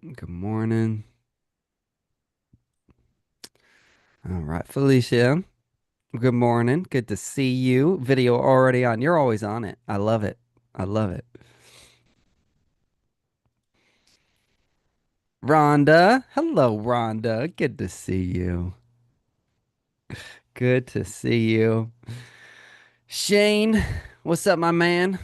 Good morning. All right, Felicia. Good morning. Good to see you. Video already on. You're always on it. I love it. I love it. Rhonda. Hello, Rhonda. Good to see you. Good to see you. Shane, what's up, my man?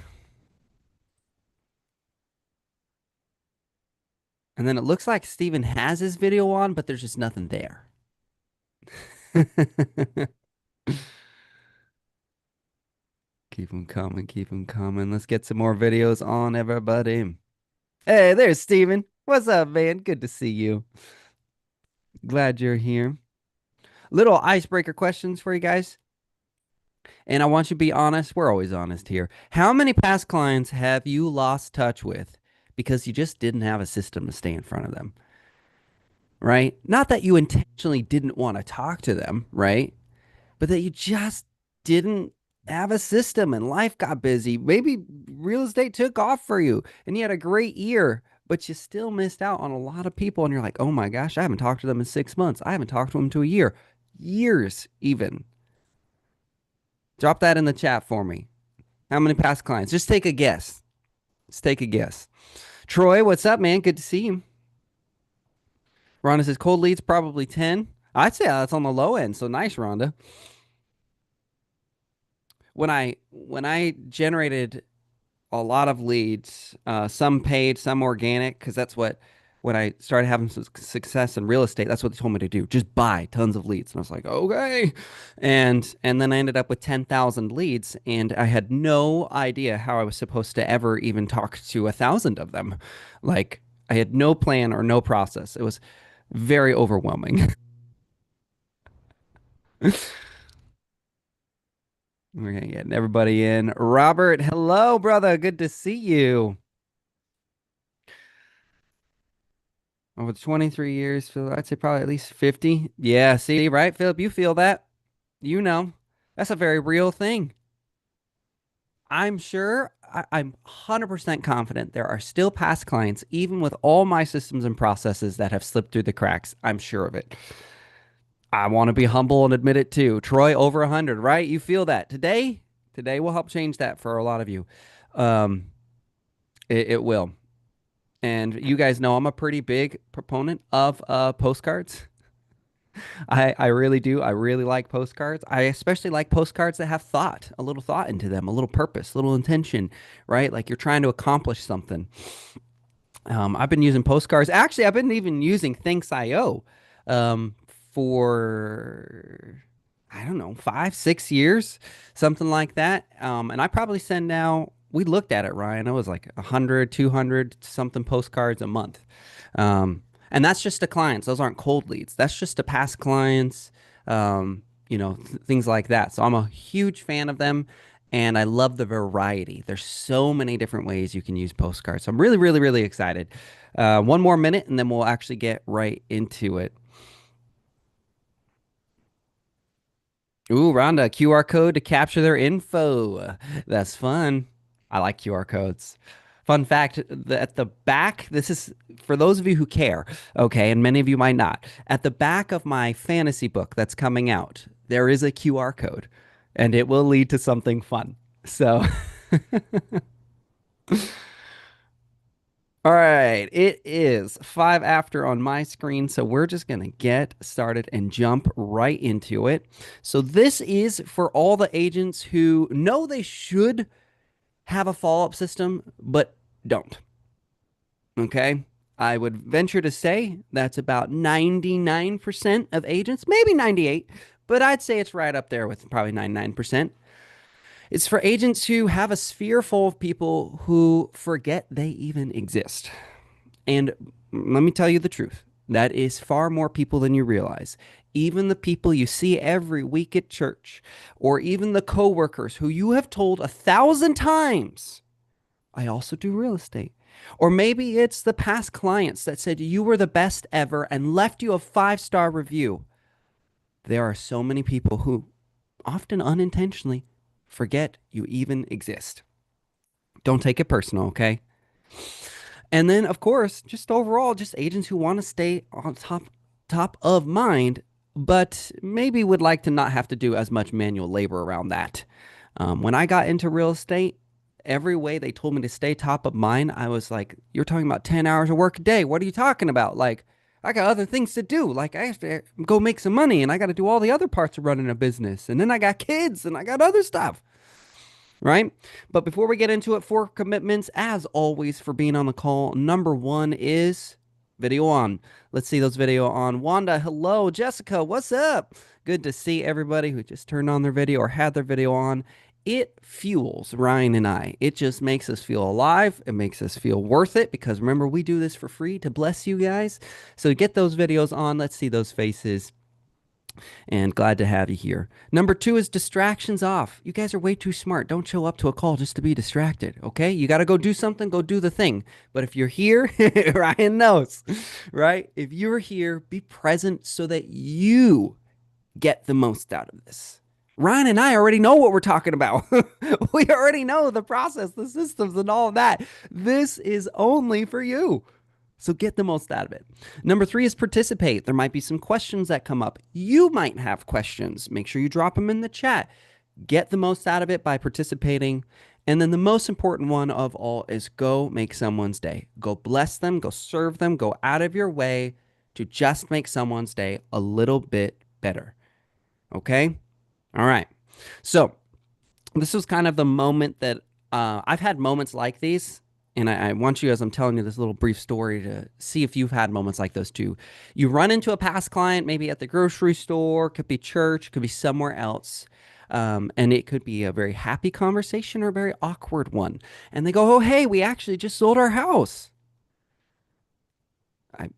And then it looks like Steven has his video on, but there's just nothing there. Keep them coming. Keep them coming. Let's get some more videos on, everybody. Hey, there's Steven. What's up, man? Good to see you. Glad you're here. Little icebreaker questions for you guys. And I want you to be honest. We're always honest here. How many past clients have you lost touch with because you just didn't have a system to stay in front of them, right? Not that you intentionally didn't want to talk to them, right? But that you just didn't have a system and life got busy. Maybe real estate took off for you and you had a great year, but you still missed out on a lot of people. And you're like, oh my gosh, I haven't talked to them in 6 months. I haven't talked to them to a year, years even. Drop that in the chat for me. How many past clients? Just take a guess. Just take a guess. Troy, what's up, man? Good to see you. Rhonda says cold leads probably 10. I'd say that's on the low end. So nice, Rhonda. When I generated a lot of leads, some paid, some organic, because that's what when I started having some success in real estate, that's what they told me to do. Just buy tons of leads. And I was like, okay. And then I ended up with 10,000 leads, and I had no idea how I was supposed to ever even talk to 1,000 of them. Like I had no plan or no process. It was very overwhelming. We're gonna get everybody in. Robert, hello, brother. Good to see you. Over 23 years, Phil, I'd say probably at least 50. Yeah, see, right, Philip? You feel that? You know, that's a very real thing. I'm sure, I'm 100% confident there are still past clients, even with all my systems and processes that have slipped through the cracks. I'm sure of it. I want to be humble and admit it too. Troy, over 100, right? You feel that. Today will help change that for a lot of you. Um, it will. And you guys know I'm a pretty big proponent of postcards. I really do. I really like postcards. I especially like postcards that have thought, a little thought into them, a little purpose, a little intention, right? Like you're trying to accomplish something. I've been using postcards. Actually, I've been even using Thinks.io um, for, I don't know, 5, 6 years, something like that. And I probably send out, we looked at it, Ryan. It was like 100, 200 something postcards a month. And that's just to clients. Those aren't cold leads. That's just to past clients, things like that. So I'm a huge fan of them and I love the variety. There's so many different ways you can use postcards. So I'm really, really, really excited. One more minute and then we'll actually get right into it. Ooh, Rhonda, QR code to capture their info. That's fun. I like QR codes. Fun fact, at the back, this is for those of you who care, okay, and many of you might not. At the back of my fantasy book that's coming out, there is a QR code, and it will lead to something fun. So, all right, it is 5 after on my screen, so we're just gonna get started and jump right into it. So this is for all the agents who know they should have a follow-up system, but don't. Okay. I would venture to say that's about 99% of agents, maybe 98, but I'd say it's right up there with probably 99%. It's for agents who have a sphere full of people who forget they even exist. And let me tell you the truth. That is far more people than you realize. Even the people you see every week at church, or even the coworkers who you have told 1,000 times, I also do real estate. Or maybe it's the past clients that said you were the best ever and left you a 5-star review. There are so many people who, often unintentionally, forget you even exist. Don't take it personal, okay? And then, of course, just overall, just agents who want to stay on top of mind, but maybe would like to not have to do as much manual labor around that. When I got into real estate, every way they told me to stay top of mind, I was like, "You're talking about 10 hours of work a day. What are you talking about? Like, I got other things to do. Like, I have to go make some money, and I got to do all the other parts of running a business, and then I got kids, and I got other stuff." Right? But before we get into it, four commitments, as always, for being on the call. Number one is video on. Let's see those video on. Wanda, hello. Jessica, what's up? Good to see everybody who just turned on their video or had their video on. It fuels Ryan and I. It just makes us feel alive. It makes us feel worth it because remember, we do this for free to bless you guys. So get those videos on. Let's see those faces and glad to have you here. Number two is distractions off. You guys are way too smart. Don't show up to a call just to be distracted, okay? You got to go do something, go do the thing. But if you're here, Ryan knows, right? If you're here, be present so that you get the most out of this. Ryan and I already know what we're talking about. We already know the process, the systems, and all of that. This is only for you. So get the most out of it. Number three is participate. There might be some questions that come up. You might have questions. Make sure you drop them in the chat. Get the most out of it by participating. And then the most important one of all is go make someone's day. Go bless them, go serve them, go out of your way to just make someone's day a little bit better. Okay? All right. So this was kind of the moment that I've had moments like these. And I want you, as I'm telling you this little brief story, to see if you've had moments like those too. You run into a past client, maybe at the grocery store, could be church, could be somewhere else. And it could be a very happy conversation or a very awkward one. And they go, "Oh, hey, we actually just sold our house." I,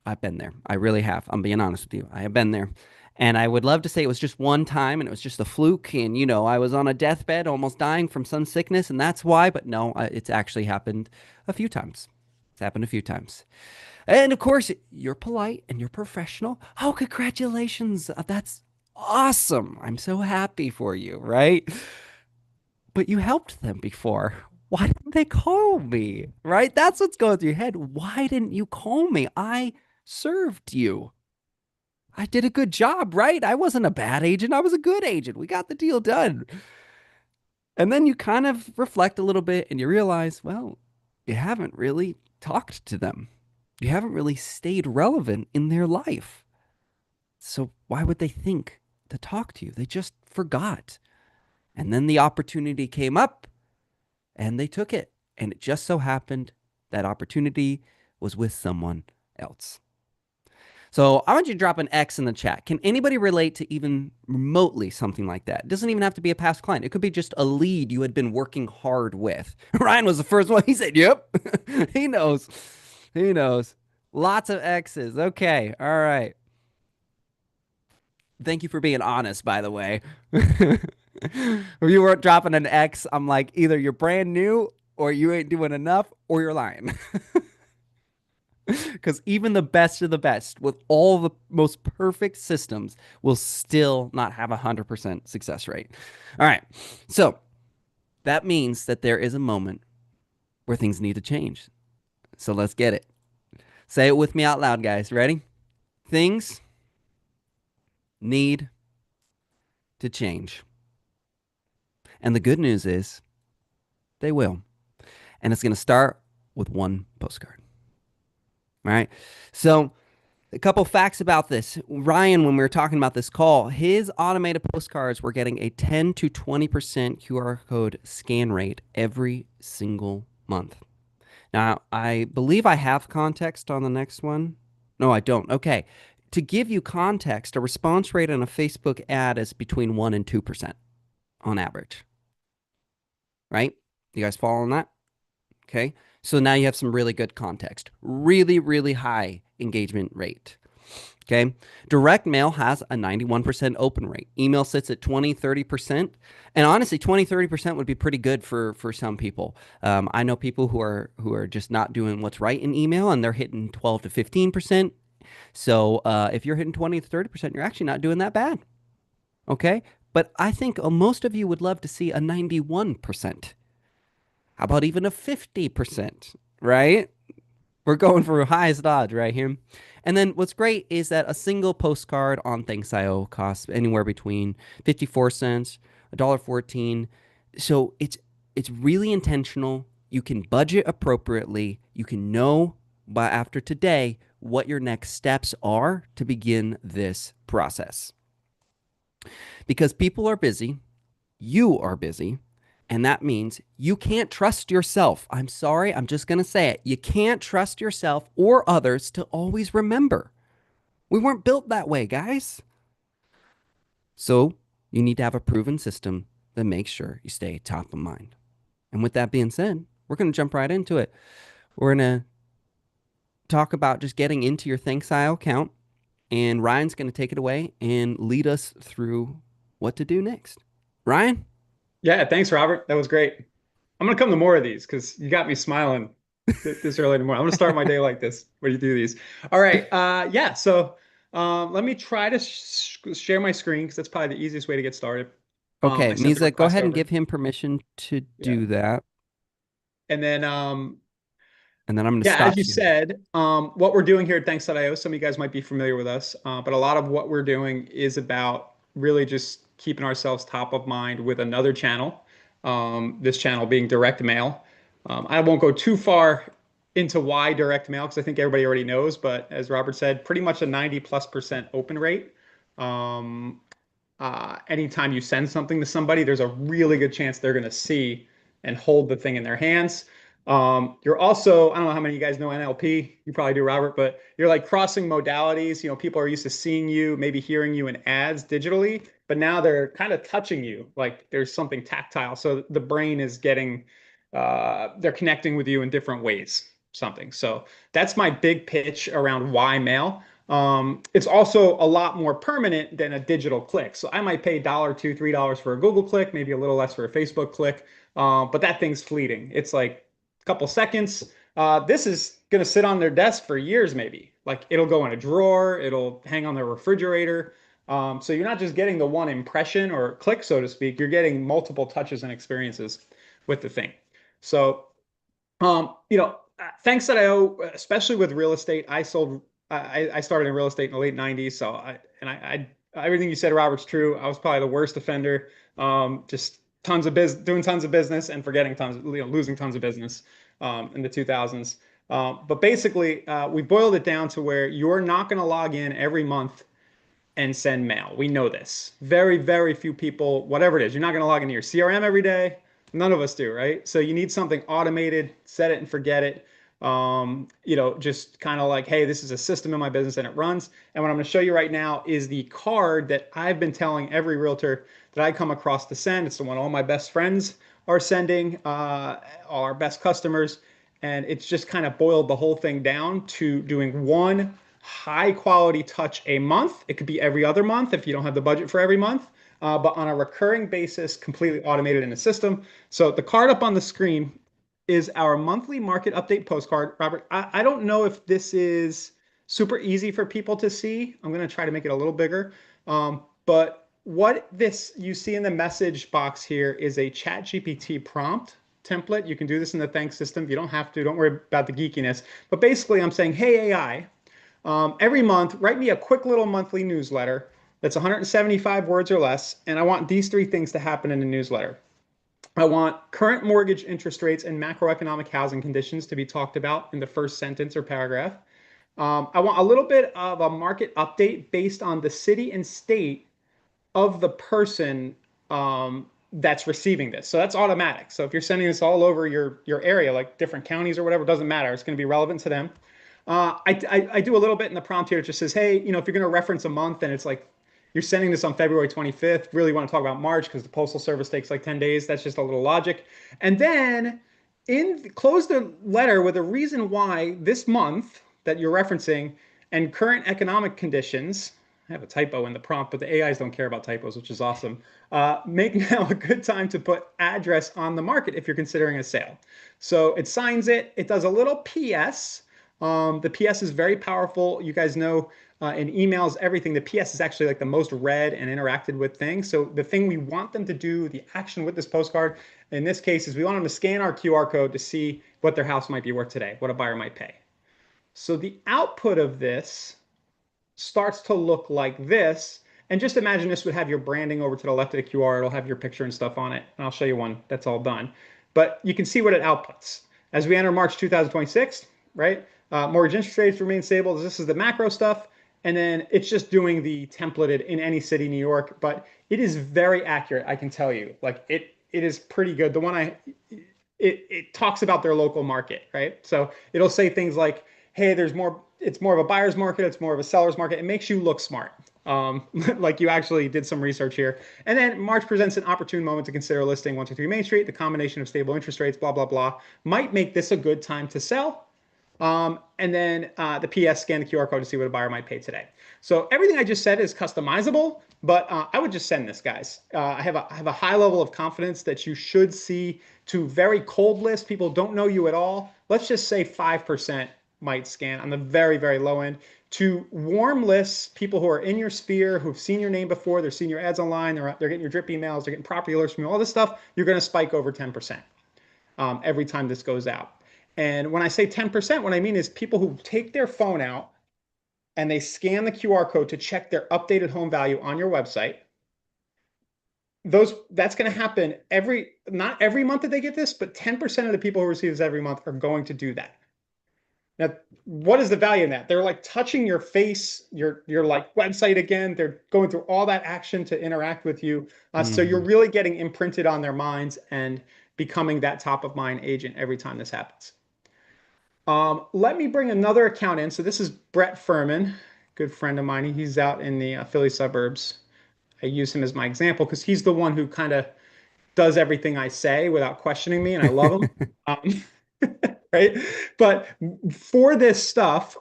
I've been there. I really have. I'm being honest with you. I have been there. And I would love to say it was just one time and it was just a fluke. And, I was on a deathbed almost dying from some sickness. And that's why. But no, it's actually happened a few times. It's happened a few times. And of course, you're polite and you're professional. Oh, congratulations. That's awesome. I'm so happy for you, right? But you helped them before. Why didn't they call me? Right? That's what's going through your head. Why didn't you call me? I served you. I did a good job, right? I wasn't a bad agent. I was a good agent. We got the deal done. And then you kind of reflect a little bit and you realize, well, you haven't really talked to them. You haven't really stayed relevant in their life. So why would they think to talk to you? They just forgot. And then the opportunity came up and they took it. And it just so happened that opportunity was with someone else. So I want you to drop an X in the chat. Can anybody relate to even remotely something like that? It doesn't even have to be a past client. It could be just a lead you had been working hard with. Ryan was the first one. He said, yep. He knows. He knows. Lots of X's. Okay. All right. Thank you for being honest, by the way. If you weren't dropping an X, I'm like, either you're brand new or you ain't doing enough or you're lying. Because even the best of the best, with all the most perfect systems, will still not have a 100% success rate. All right. So that means that there is a moment where things need to change. So let's get it. Say it with me out loud, guys. Ready? Things need to change. And the good news is they will. And it's going to start with one postcard. All right. So a couple facts about this. Ryan, when we were talking about this call, his automated postcards were getting a 10 to 20% QR code scan rate every single month. Now, I believe I have context on the next one. No, I don't. Okay. To give you context, a response rate on a Facebook ad is between 1 and 2% on average. Right? You guys following that? Okay. So now you have some really good context. Really, really high engagement rate. Okay. Direct mail has a 91% open rate. Email sits at 20, 30%. And honestly, 20, 30% would be pretty good for some people. I know people who are just not doing what's right in email and they're hitting 12 to 15%. So if you're hitting 20 to 30%, you're actually not doing that bad. Okay. But I think most of you would love to see a 91%. How about even a 50%? right? We're going for highest odds right here. And then what's great is that a single postcard on Thanks.io costs anywhere between 54 cents, $1.14. So it's really intentional. You can budget appropriately. You can know by after today what your next steps are to begin this process. Because people are busy, you are busy, and that means you can't trust yourself. I'm sorry, I'm just going to say it. You can't trust yourself or others to always remember. We weren't built that way, guys. So you need to have a proven system that makes sure you stay top of mind. And with that being said, we're going to jump right into it. We're going to talk about just getting into your ThanksIO account, and Ryan's going to take it away and lead us through what to do next. Ryan? Yeah, thanks, Robert. That was great. I'm gonna come to more of these because you got me smiling this early in the morning. I'm gonna start my day like this when you do these. All right. Yeah. So let me try to share my screen because that's probably the easiest way to get started. I Okay, sent the Misa, go request ahead and over. give him permission to Yeah. do that. And then And then I'm going to yeah, as stop you sharing. said, what we're doing here at Thanks.io, some of you guys might be familiar with us, but a lot of what we're doing is about really just keeping ourselves top of mind with another channel. This channel being direct mail. I won't go too far into why direct mail because I think everybody already knows, but as Robert said, pretty much a 90+% open rate. Um, Anytime you send something to somebody, there's a really good chance they're going to see and hold the thing in their hands. You're also, I don't know how many of you guys know NLP. You probably do, Robert, but you're like crossing modalities. You know, people are used to seeing you, maybe hearing you in ads digitally, but now they're kind of touching you, like there's something tactile. So the brain is getting, they're connecting with you in different ways, something. So that's my big pitch around why mail. It's also a lot more permanent than a digital click. So I might pay a dollar, two, $3 for a Google click, maybe a little less for a Facebook click, but that thing's fleeting. It's like a couple seconds. This is going to sit on their desk for years, maybe. Like it'll go in a drawer, it'll hang on their refrigerator. So you're not just getting the one impression or click, so to speak, you're getting multiple touches and experiences with the thing. So thanks that I owe, especially with real estate. I started in real estate in the late '90s, so everything you said, Robert's true. I was probably the worst offender. Just doing tons of business and forgetting tons, losing tons of business in the 2000s. But basically, we boiled it down to where you're not going to log in every month and send mail. We know this. Very, very few people, whatever it is, you're not going to log into your CRM every day. None of us do, right? So you need something automated, set it and forget it. Just kind of like, hey, this is a system in my business and it runs. And what I'm going to show you right now is the card that I've been telling every realtor that I come across to send. It's the one all my best friends are sending, all our best customers. And it's just kind of boiled the whole thing down to doing one high quality touch a month. It could be every other month if you don't have the budget for every month, but on a recurring basis, completely automated in the system. So the card up on the screen is our monthly market update postcard. Robert, I don't know if this is super easy for people to see. I'm going to try to make it a little bigger. But what this you see in the message box here is a chat GPT prompt template. You can do this in the Thanks system. You don't have to. Don't worry about the geekiness. But basically, I'm saying, hey, AI, every month, write me a quick little monthly newsletter that's 175 words or less. And I want these three things to happen in the newsletter. I want current mortgage interest rates and macroeconomic housing conditions to be talked about in the first sentence or paragraph. I want a little bit of a market update based on the city and state of the person that's receiving this. So that's automatic. So if you're sending this all over your area, like different counties or whatever, it doesn't matter. It's going to be relevant to them. I do a little bit in the prompt here. It just says, hey, if you're going to reference a month and it's like you're sending this on February 25th, really want to talk about March because the Postal Service takes like 10 days. That's just a little logic. And then close the letter with a reason why this month that you're referencing and current economic conditions. I have a typo in the prompt, but the AIs don't care about typos, which is awesome. Make now a good time to put address on the market if you're considering a sale. So it signs it. It does a little PS. The PS is very powerful. You guys know in emails, everything. The PS is actually like the most read and interacted with thing. So the thing we want them to do, the action with this postcard, in this case, is we want them to scan our QR code to see what their house might be worth today, what a buyer might pay. So the output of this starts to look like this. And just imagine this would have your branding over to the left of the QR. It'll have your picture and stuff on it. And I'll show you one that's all done. But you can see what it outputs. As we enter March 2026, right? Mortgage interest rates remain stable. This is the macro stuff. And then it's just doing the templated in any city, New York. But it is very accurate, I can tell you. Like it is pretty good. The one it talks about their local market, right? So it'll say things like, hey, there's more, it's more of a buyer's market, it's more of a seller's market. It makes you look smart. Like you actually did some research here. And then March presents an opportune moment to consider listing 123 Main Street. The combination of stable interest rates, blah, blah, blah, might make this a good time to sell. And then the PS, scan the QR code to see what a buyer might pay today. So everything I just said is customizable, but I would just send this, guys. I have a high level of confidence that you should see to very cold list. People don't know you at all. Let's just say 5% might scan on the very, very low end. To warm lists, people who are in your sphere, who've seen your name before, they're seeing your ads online, they're getting your drip emails, they're getting property alerts from you, all this stuff, you're going to spike over 10% every time this goes out. And when I say 10%, what I mean is people who take their phone out and they scan the QR code to check their updated home value on your website. That's going to happen not every month that they get this, but 10% of the people who receive this every month are going to do that. Now, what is the value in that? They're like touching your face, your like website again. They're going through all that action to interact with you. So you're Hmm. really getting imprinted on their minds and becoming that top of mind agent every time this happens. Let me bring another account in. So this is Brett Furman, good friend of mine. He's out in the Philly suburbs. I use him as my example because he's the one who kind of does everything I say without questioning me, and I love him. Um, right? But for this stuff,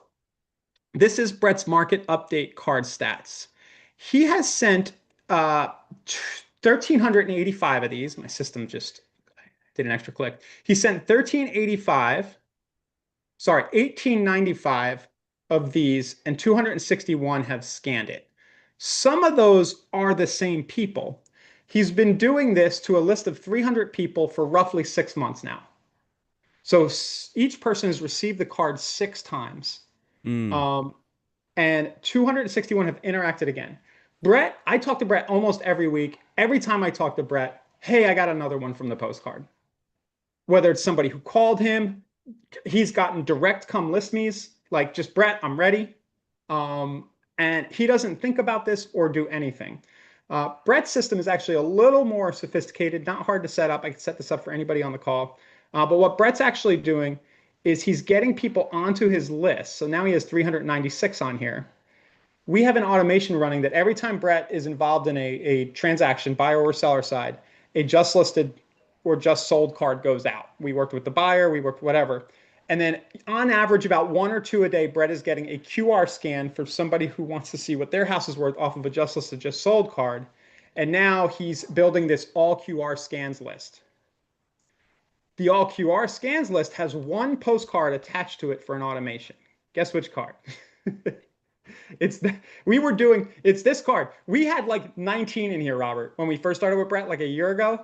this is Brett's market update card stats. He has sent 1,385 of these. My system just did an extra click. He sent 1895 of these, and 261 have scanned it. Some of those are the same people. He's been doing this to a list of 300 people for roughly 6 months now. So each person has received the card 6 times. Mm. Um, and 261 have interacted again. Brett, I talk to Brett almost every week. Every time I talk to Brett, hey, I got another one from the postcard. Whether it's somebody who called him, he's gotten direct come list me's like just Brett, I'm ready. And he doesn't think about this or do anything. Brett's system is actually a little more sophisticated, not hard to set up. I can set this up for anybody on the call. But what Brett's actually doing is he's getting people onto his list. So now he has 396 on here. We have an automation running that every time Brett is involved in a transaction, buyer or seller side, a just listed or just sold card goes out. We worked with the buyer, we worked whatever. And then on average, about one or two a day, Brett is getting a QR scan for somebody who wants to see what their house is worth off of a just listed, just sold card. And now he's building this all QR scans list. The all QR scans list has one postcard attached to it for an automation. Guess which card? It's it's this card. We had like 19 in here, Robert, when we first started with Brett like a year ago,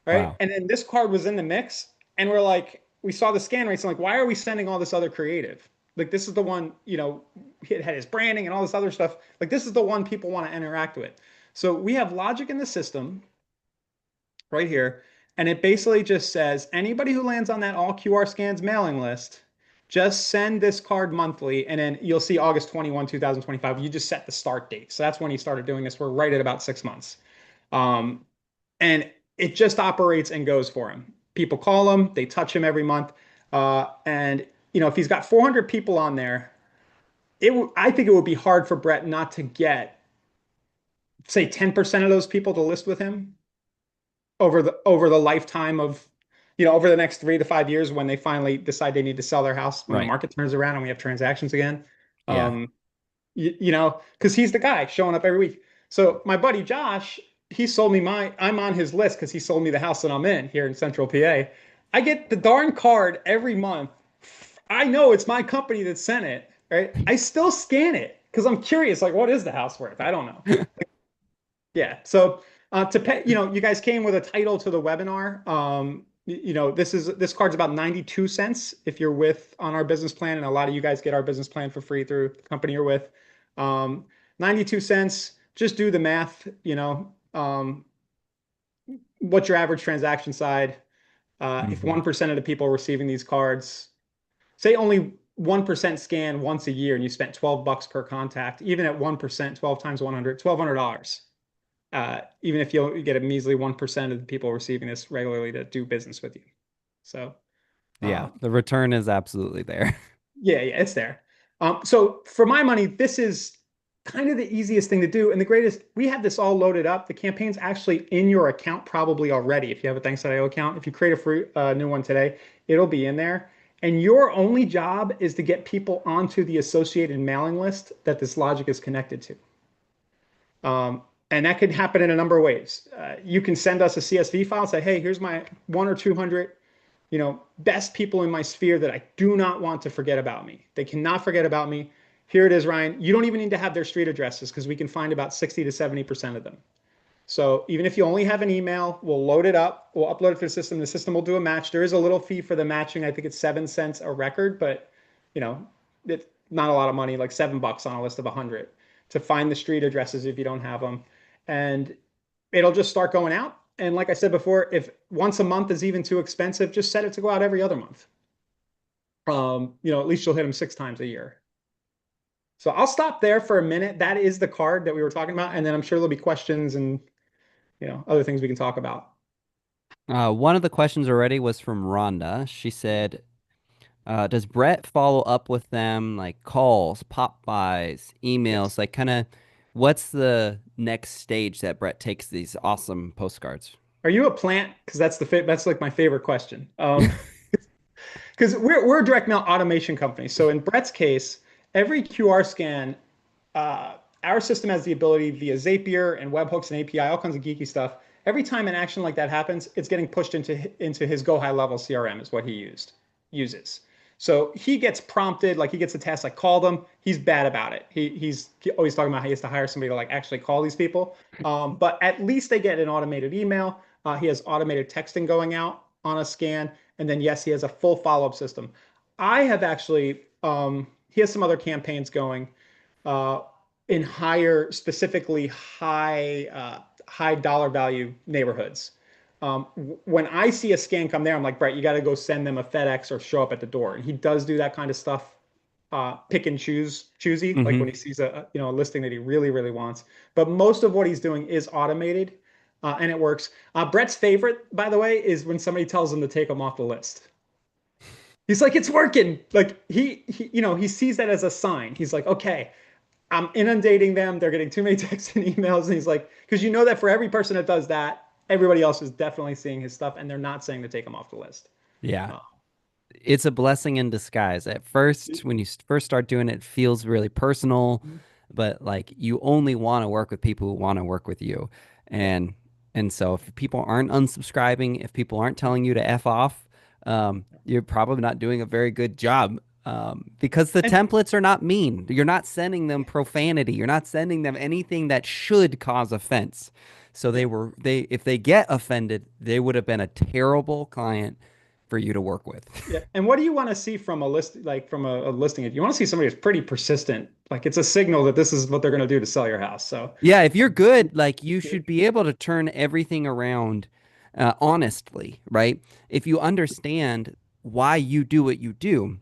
right? Wow. And then this card was in the mix, and we're like, we saw the scan rates, and like, why are we sending all this other creative? Like, this is the one, it had his branding and all this other stuff. Like, this is the one people want to interact with. So we have logic in the system right here, and it basically just says anybody who lands on that all QR scans mailing list, just send this card monthly, and then you'll see August 21, 2025. You just set the start date. So that's when he started doing this. We're right at about 6 months. Um, and it just operates and goes for him. People call him, they touch him every month. And if he's got 400 people on there, I think it would be hard for Brett not to get, say, 10% of those people to list with him over the lifetime of, over the next 3 to 5 years when they finally decide they need to sell their house when the Right. market turns around and we have transactions again. Yeah. Um, because he's the guy showing up every week. So my buddy Josh, I'm on his list because he sold me the house that I'm in here in Central PA. I get the darn card every month. I know it's my company that sent it, right? I still scan it because I'm curious, like, what is the house worth? I don't know. Yeah. So to pay, you guys came with a title to the webinar. This card's about 92 cents if you're with on our business plan, and a lot of you guys get our business plan for free through the company you're with. 92 cents. Just do the math. What's your average transaction side? If Hmm. 1% of the people receiving these cards, say only 1% scan once a year, and you spent $12 per contact, even at 1%, 12 times 100, $1,200. Even if you get a measly 1% of the people receiving this regularly to do business with you. So, Yeah, um, the return is absolutely there. yeah, yeah, it's there. So for my money, this is kind of the easiest thing to do. And the greatest, we have this all loaded up. The campaign's actually in your account probably already. If you have a Thanks.io account, if you create a free new one today, it'll be in there. And your only job is to get people onto the associated mailing list that this logic is connected to. And that could happen in a number of ways. You can send us a CSV file and say, hey, here's my 1 or 200, best people in my sphere that I do not want to forget about me. They cannot forget about me. Here it is, Ryan. You don't even need to have their street addresses because we can find about 60 to 70% of them. So even if you only have an email, we'll load it up. We'll upload it to the system. The system will do a match. There is a little fee for the matching. I think it's 7 cents a record, but you know, it's not a lot of money, like $7 on a list of 100 to find the street addresses if you don't have them. And it'll just start going out. And like I said before, if once a month is even too expensive, just set it to go out every other month. At least you'll hit them 6 times a year. So I'll stop there for a minute. That is the card that we were talking about, and then I'm sure there'll be questions and other things we can talk about. One of the questions already was from Rhonda. She said, does Brett follow up with them like calls, pop bys, emails? Yes. Like, kind of, what's the next stage that Brett takes these awesome postcards? Are you a plant? Because that's like my favorite question. Because we're a direct mail automation company. So in Brett's case, every QR scan, uh, our system has the ability via Zapier and webhooks and API, all kinds of geeky stuff. Every time an action like that happens, it's getting pushed into his Go High Level CRM is what he uses. So he gets prompted, like he gets a task like call them. He's bad about it. He's always talking about how he has to hire somebody to like actually call these people. But at least they get an automated email. He has automated texting going out on a scan, and then yes, he has a full follow-up system. I have actually he has some other campaigns going uh, in higher, specifically high dollar value neighborhoods. When I see a scan come there, I'm like, Brett, you got to go send them a FedEx or show up at the door. And he does do that kind of stuff, pick and choosy, like when Hmm. he sees a listing that he really, really wants. But most of what he's doing is automated, and it works. Brett's favorite, by the way, is when somebody tells him to take them off the list. He's like, it's working. Like he sees that as a sign. He's like, okay, I'm inundating them. They're getting too many texts and emails. And he's like, because you know that for every person that does that, everybody else is definitely seeing his stuff and they're not saying to take him off the list. Yeah. Uh, It's a blessing in disguise. At first, when you first start doing it, it feels really personal, but like you only want to work with people who want to work with you. yeah. And so if people aren't unsubscribing, if people aren't telling you to F off, you're probably not doing a very good job. Because the And templates are not mean. You're not sending them profanity. You're not sending them anything that should cause offense. So yeah. they if they get offended, they would have been a terrible client for you to work with. Yeah. And what do you want to see from a list, like from a listing? If you want to see somebody who's pretty persistent, like it's a signal that this is what they're going to do to sell your house. So Yeah, if you're good, like you should be able to turn everything around honestly, right? If you understand why you do what you do,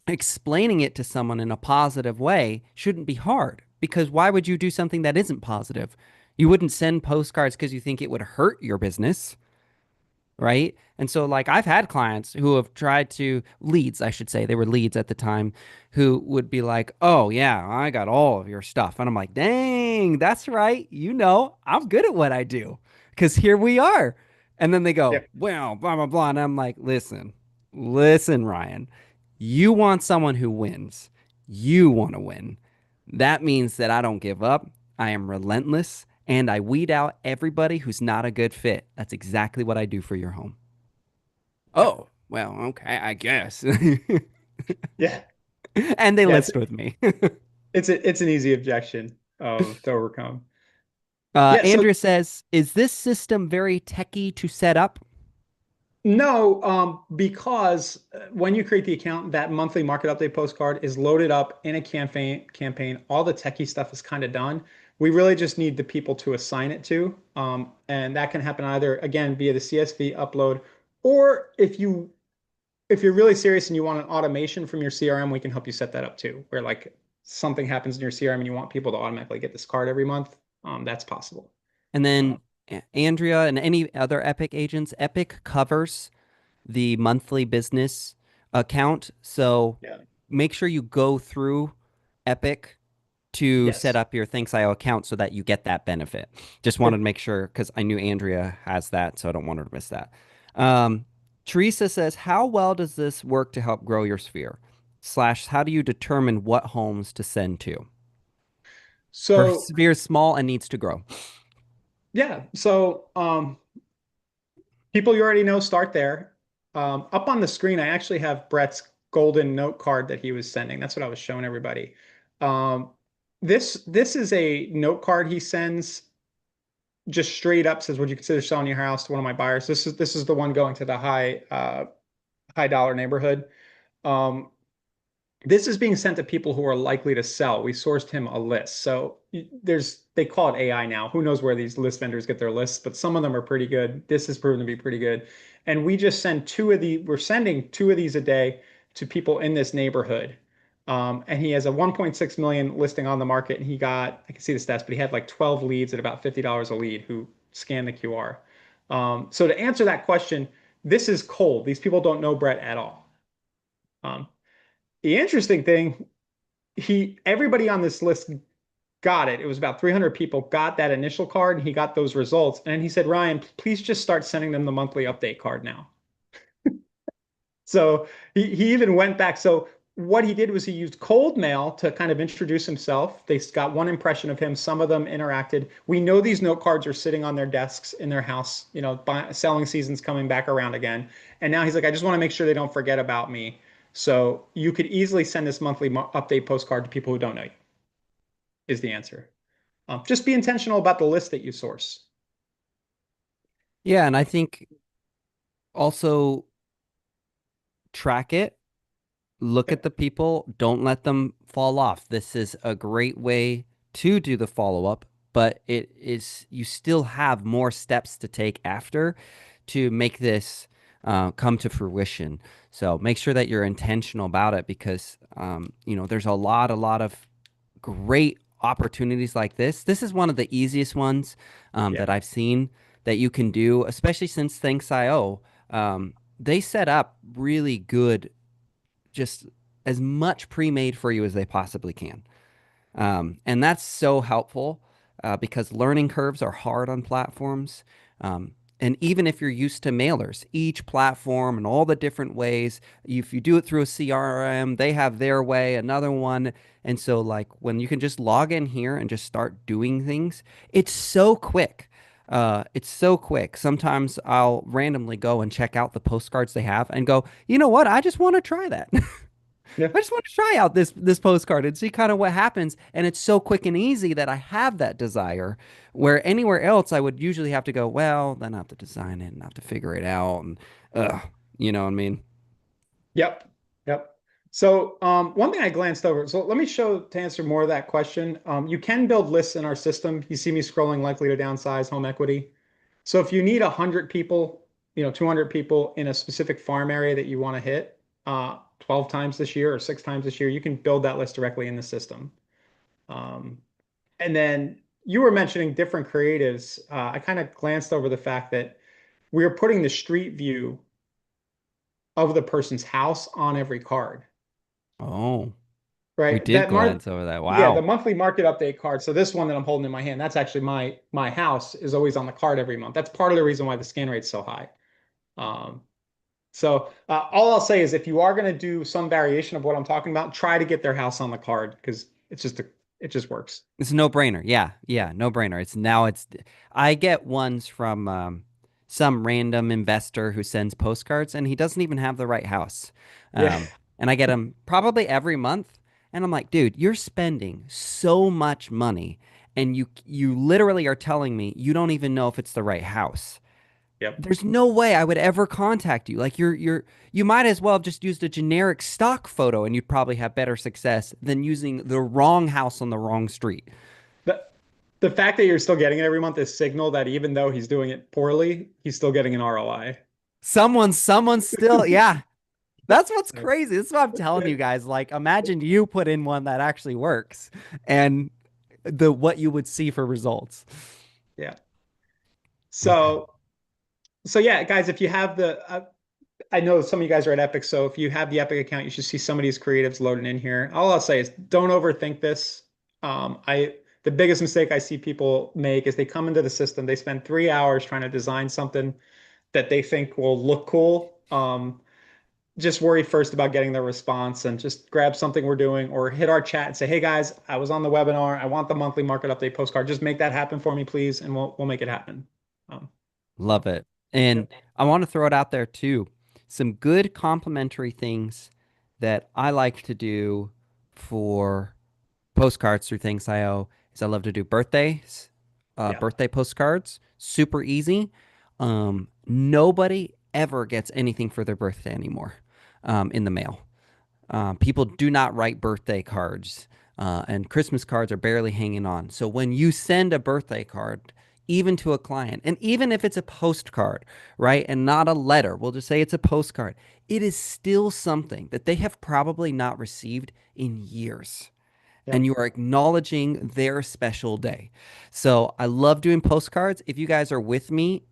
explaining it to someone in a positive way shouldn't be hard because why would you do something that isn't positive? You wouldn't send postcards because you think it would hurt your business, right? And so, like, I've had clients who have tried to leads, I should say, they were leads at the time, who would be like, "Oh, yeah, I got all of your stuff." And I'm like, "Dang, that's right. I'm good at what I do because here we are." And then they yeah, go, "Well, blah, blah, blah." And I'm like, listen, Ryan, you want someone who wins. You want to win. That means that I don't give up. I am relentless and I weed out everybody who's not a good fit. That's exactly what I do for your home. yeah, Oh, well, okay, I guess. yeah, And they yeah. list with me. it's an easy objection to overcome. Yeah, so Andrea says, is this system very techy to set up? no, because when you create the account, that monthly market update postcard is loaded up in a campaign. All the techie stuff is kind of done. We really just need the people to assign it to. And that can happen either again via the CSV upload, or if you're really serious and you want an automation from your CRM, we can help you set that up too, where like something happens in your CRM and you want people to automatically get this card every month. That's possible. And Uh, then Andrea and any other Epic agents, Epic covers the monthly business account. So yeah. make sure you go through Epic to set Yes. up your ThinksIO account so that you get that benefit. Just wanted to Yep. make sure because I knew Andrea has that, so I don't want her to miss that. Um, Teresa says, how well does this work to help grow your sphere? Slash, how do you determine what homes to send to? Her So sphere is small and needs to grow. yeah, so people you already know start there. Up on the screen, I actually have Brett's golden note card that he was sending. That's what I was showing everybody. Um, this is a note card he sends just straight up says, "Would you consider selling your house to one of my buyers?" This is the one going to the high dollar neighborhood. Um, this is being sent to people who are likely to sell. We sourced him a list. So they call it AI now. Who knows where these list vendors get their lists, but some of them are pretty good. This has proven to be pretty good. And we're sending two of these a day to people in this neighborhood. And he has a 1.6 million listing on the market. And I can see the stats, but he had like 12 leads at about $50 a lead who scanned the QR. So to answer that question, this is cold. These people don't know Brett at all. Um, the interesting thing, he everybody on this list got it. It was about 300 people got that initial card and he got those results. And he said, Ryan, please just start sending them the monthly update card now. So he even went back. So what he did was he used cold mail to kind of introduce himself. They got one impression of him. Some of them interacted. We know these note cards are sitting on their desks in their house, selling season's coming back around again. And now he's like, I just want to make sure they don't forget about me. So you could easily send this monthly update postcard to people who don't know you, is the answer. Just be intentional about the list that you source. Yeah, and I think also track it, look at Yep. the people, don't let them fall off. This is a great way to do the follow up, but it is you still have more steps to take after to make this come to fruition. So make sure that you're intentional about it because there's a lot of great opportunities like this. This is one of the easiest ones that Yeah. I've seen that you can do, especially since ThanksIO. They set up really good just as much pre-made for you as they possibly can. And that's so helpful because learning curves are hard on platforms. And even if you're used to mailers, each platform and all the different ways, if you do it through a CRM, they have their way, another one. And so, like, when you can just log in here and just start doing things, it's so quick. It's so quick. Sometimes I'll randomly go and check out the postcards they have and go, you know what? I just want to try that. Yeah. I just want to try out this postcard and see kind of what happens. And it's so quick and easy that I have that desire. Where anywhere else I would usually have to go, well, then I have to design it and I have to figure it out and you know what I mean? Yep. Yep. So one thing I glanced over. So let me show to answer more of that question. You can build lists in our system. You see me scrolling likely to downsize home equity. So if you need 100 people, 200 people in a specific farm area that you want to hit 12 times this year or 6 times this year, you can build that list directly in the system. Um, and then you were mentioning different creatives. I kind of glanced over the fact that we are putting the street view of the person's house on every card, Oh, we right? did glance over that. Yeah, the Wow. monthly market update card. So this one that I'm holding in my hand, that's actually my house is always on the card every month. That's part of the reason why the scan rate's so high. Um, so all I'll say is if you are going to do some variation of what I'm talking about, try to get their house on the card because it just works. It's a no-brainer. Yeah, yeah, no-brainer. I get ones from some random investor who sends postcards and he doesn't even have the right house. Yeah. And I get them probably every month. And I'm like, dude, you're spending so much money and you literally are telling me you don't even know if it's the right house. Yep. There's no way I would ever contact you. Like you might as well have just used a generic stock photo and you'd probably have better success than using the wrong house on the wrong street. The, the fact that you're still getting it every month is signal that even though he's doing it poorly, he's still getting an ROI. Someone's still, yeah. That's what's Yep. crazy. That's what I'm telling you guys. Like, imagine you put in one that actually works and the what you would see for results. Yeah. Okay. So, so yeah, guys, if you have I know some of you guys are at Epic, so if you have the Epic account, you should see some of these creatives loaded in here. All I'll say is don't overthink this. The biggest mistake I see people make is they come into the system, they spend 3 hours trying to design something that they think will look cool. Just worry first about getting their response and just grab something we're doing or hit our chat and say, hey guys, I was on the webinar. I want the monthly market update postcard. Just make that happen for me, please, and we'll make it happen. Um, Love it. And yep. I want to throw it out there too. Some good complimentary things that I like to do for postcards through Things.io is I love to do birthdays, Yeah. birthday postcards, super easy. Nobody ever gets anything for their birthday anymore in the mail. People do not write birthday cards, and Christmas cards are barely hanging on. So when you send a birthday card, even to a client, and even if it's a postcard, right, and not a letter, we'll just say it's a postcard, it is still something that they have probably not received in years and Yep. you are acknowledging their special day. So I love doing postcards. If you guys are with me,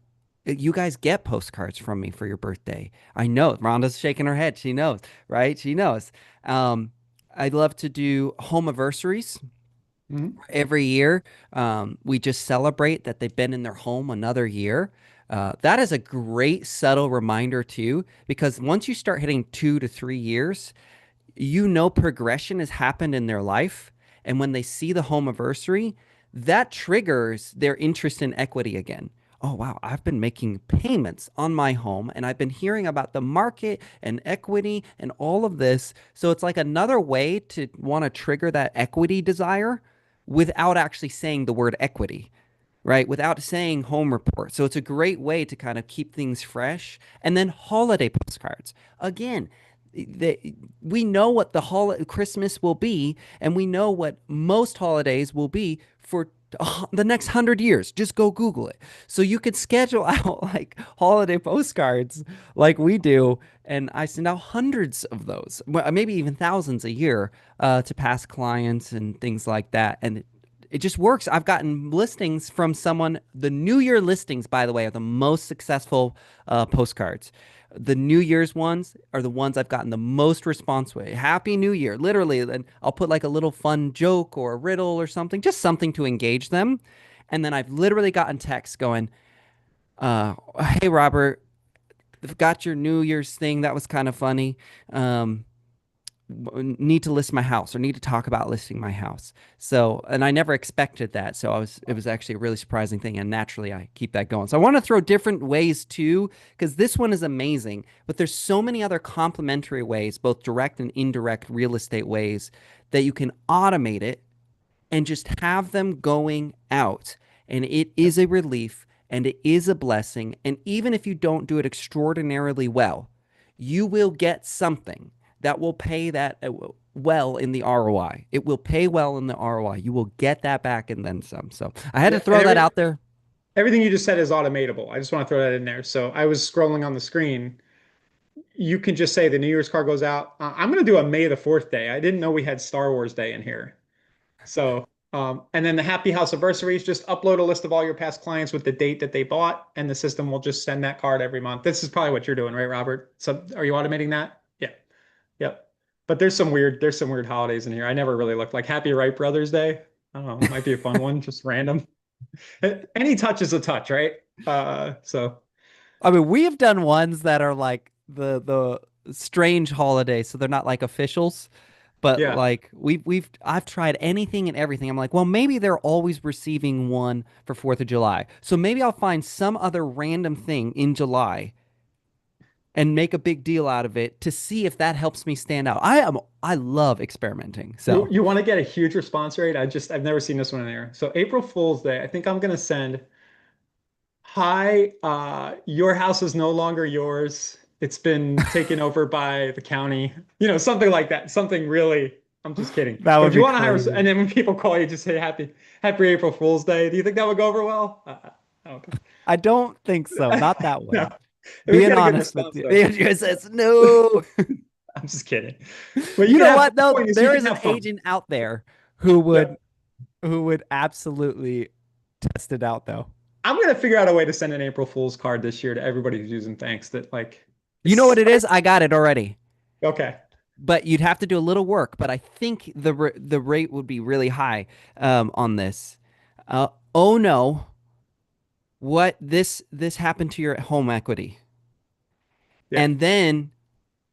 you guys get postcards from me for your birthday. I know. Rhonda's shaking her head. She knows, right? She knows. Um, I love to do home anniversaries Mhm. every year. We just celebrate that they've been in their home another year. That is a great subtle reminder too, because once you start hitting 2 to 3 years, you know progression has happened in their life. And when they see the home anniversary, that triggers their interest in equity again. Oh, wow, I've been making payments on my home and I've been hearing about the market and equity and all of this. So it's like another way to want to trigger that equity desire without actually saying the word equity, right? Without saying home report. So it's a great way to kind of keep things fresh. And then holiday postcards. Again, we know what Christmas will be, and we know what most holidays will be for the next 100 years. Just go Google it. So you could schedule out like holiday postcards like we do, and I send out hundreds of those, maybe even thousands a year to past clients and things like that. And it just works. I've gotten listings from someone. The New Year listings, by the way, are the most successful postcards. The New Year's ones are the ones I've gotten the most response with. Happy New Year, literally. And I'll put like a little fun joke or a riddle or something, just something to engage them. And then I've literally gotten texts going, "Hey Robert, I've got your New Year's thing. That was kind of funny. Um, need to list my house or need to talk about listing my house." So, and I never expected that. So it was actually a really surprising thing. And naturally I keep that going. So I want to throw different ways too, because this one is amazing, but there's so many other complementary ways, both direct and indirect real estate ways that you can automate it and just have them going out. And it Yep. is a relief and it is a blessing. And even if you don't do it extraordinarily well, you will get something that will pay that well in the ROI. It will pay well in the ROI. You will get that back and then some. So I had Yeah. to And throw that out there. everything you just said is automatable. I just want to throw that in there. So I was scrolling on the screen. You can just say the New Year's card goes out. I'm going to do a May the 4th day. I didn't know we had Star Wars Day in here. So, and then the Happy House anniversaries, just upload a list of all your past clients with the date that they bought, and the system will just send that card every month. This is probably what you're doing, right, Robert? So, are you automating that? Yeah. Yep. But there's some weird holidays in here. I never really looked like Happy Wright Brothers Day. I don't know. Might be a fun one, just random. Any touch is a touch, right? So I mean, we have done ones that are like the strange holidays, so they're not like officials. But yeah. like I've tried anything and everything. I'm like, well, maybe they're always receiving one for 4th of July. So maybe I'll find some other random thing in July and make a big deal out of it to see if that helps me stand out. I love experimenting. You So you want to get a huge response rate? I've never seen this one in there. So April Fool's Day, I think I'm gonna send, hi, your house is no longer yours. It's been taken over by the county. Something like that. Something really, I'm just kidding. that But would if you be want to hire, crazy. and then when people call you, just say happy April Fool's Day. Do you think that would go over well? I don't think. I don't think so. Not that No, way. it would Being get a good honest with response you. though. The answer says no. I'm just kidding. But you You can know have, what the though? point is you There can is an have fun. agent out there who would Yep. absolutely test it out though. I'm gonna figure out a way to send an April Fool's card this year to everybody who's using thanks that like You know what it's it is? I got it already. okay. But you'd have to do a little work. But I think the rate would be really high on this. Oh no, what this happened to your home equity, Yeah. and then